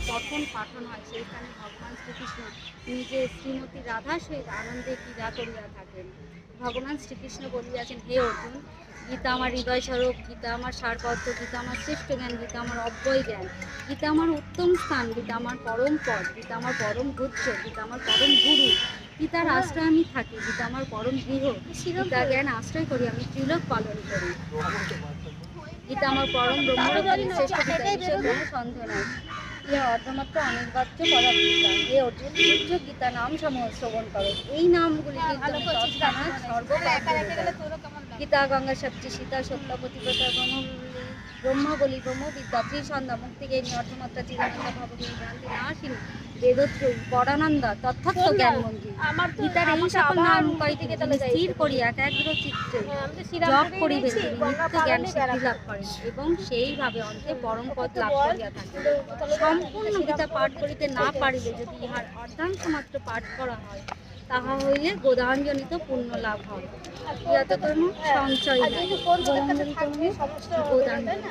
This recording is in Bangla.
কথন পাঠন হয় সেইখানে ভগবান শ্রীকৃষ্ণ নিজে শ্রীমতী রাধার সহিত আনন্দে ক্রীড়া করিয়া থাকেন। ভগবান শ্রীকৃষ্ণ বলিয়াছেন, হে অর্জুন, গীতা আমার হৃদয় স্বরূপ, গীতা আমার সারপত্র, গীতা আমার শ্রেষ্ঠ জ্ঞান, গীতা আমার অব্যয় জ্ঞান, গীতা আমার উত্তম স্থান, গীতা আমার পরম পদ, গীতা আমার পরম গুচ্ছ, গীতা আমার পরম গুরু, গীতার আশ্রয় আমি থাকি, গীতা আমার পরম গৃহ, গীতা জ্ঞান আশ্রয় করি আমি ত্রিলোক পালন করি। গীতা আমার পরম ব্রহ্মরূপিণী শ্রেষ্ঠ গীতা, এই বিষয়ে কোনো সন্দেহ নাই। ইহা অর্ধমাত্র অনির্বাচ্য পদার্থ গীতা। হে অর্জুন, সূর্য গীতা নাম সমূহ শ্রবণ করো। এই নামগুলি কীর্তনে তৎক্ষণাৎ সর্বপ্রাপ্য হয়ে যায়। গীতা, গঙ্গা সপ্তি, সীতা, সত্য, পতিব্রতা, ব্রহ্মাবলী, ব্রহ্মবিদ্যা, ত্রিসন্ধ্যা, মুক্তিজ্ঞানী, অর্ধমাত্রা, চিদানন্দ, ভবগিনী, ভ্রান্তি নাশিনী, বেদত্রয়ী, পরানন্দা, তত্ত্বত্ব জ্ঞান মন্দির। গীতার এই সকল নাম কয়টি স্থির করি একাগ্র চিত্তে জপ করিবেন, তিনি নিত্য জ্ঞান সিদ্ধি লাভ করেন এবং সেইভাবে অন্তে পরম পদ লাভ করিয়া থাকেন। সম্পূর্ণ গীতা পাঠ করিতে না পারিলে যদি ইহার অর্ধাংশ মাত্র পাঠ করা হয়, তাহা হইলে গোদাঞ্জনিত পুণ্য লাভ হয়। ইহাতে কোনো সঞ্চয় নাই। গোদাঞ্জনিত মানে গোদাঞ্জনিত।